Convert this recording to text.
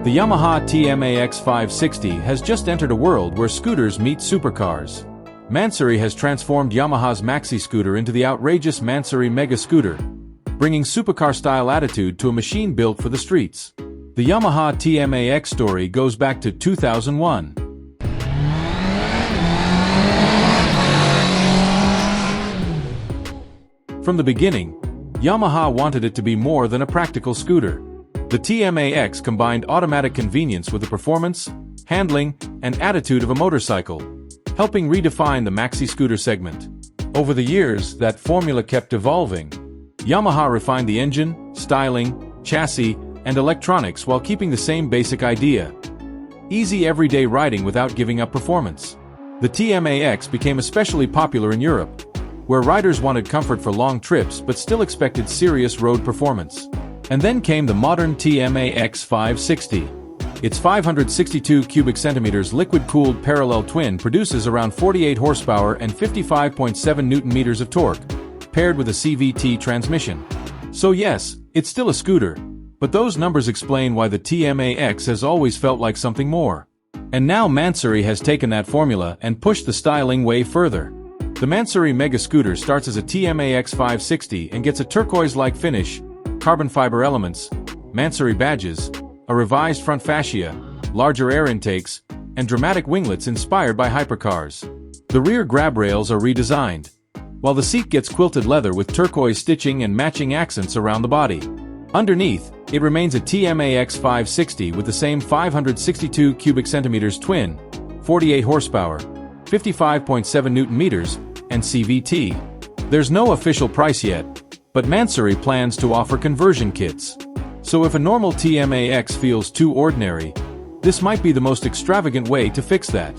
The Yamaha TMAX 560 has just entered a world where scooters meet supercars. Mansory has transformed Yamaha's Maxi-Scooter into the outrageous Mansory Mega Scooter, bringing supercar-style attitude to a machine built for the streets. The Yamaha TMAX story goes back to 2001. From the beginning, Yamaha wanted it to be more than a practical scooter. The TMAX combined automatic convenience with the performance, handling, and attitude of a motorcycle, helping redefine the maxi-scooter segment. Over the years, that formula kept evolving. Yamaha refined the engine, styling, chassis, and electronics while keeping the same basic idea: easy everyday riding without giving up performance. The TMAX became especially popular in Europe, where riders wanted comfort for long trips but still expected serious road performance. And then came the modern TMAX 560. Its 562 cubic centimeters liquid-cooled parallel twin produces around 48 horsepower and 55.7 newton-meters of torque, paired with a CVT transmission. So yes, it's still a scooter, but those numbers explain why the TMAX has always felt like something more. And now Mansory has taken that formula and pushed the styling way further. The Mansory Mega Scooter starts as a TMAX 560 and gets a turquoise-like finish, carbon fiber elements, Mansory badges, a revised front fascia, larger air intakes, and dramatic winglets inspired by hypercars. The rear grab rails are redesigned, while the seat gets quilted leather with turquoise stitching and matching accents around the body. Underneath, it remains a TMAX 560 with the same 562 cubic centimeters twin, 48 horsepower, 55.7 newton-meters, and CVT. There's no official price yet, but Mansory plans to offer conversion kits. So if a normal TMAX feels too ordinary, this might be the most extravagant way to fix that.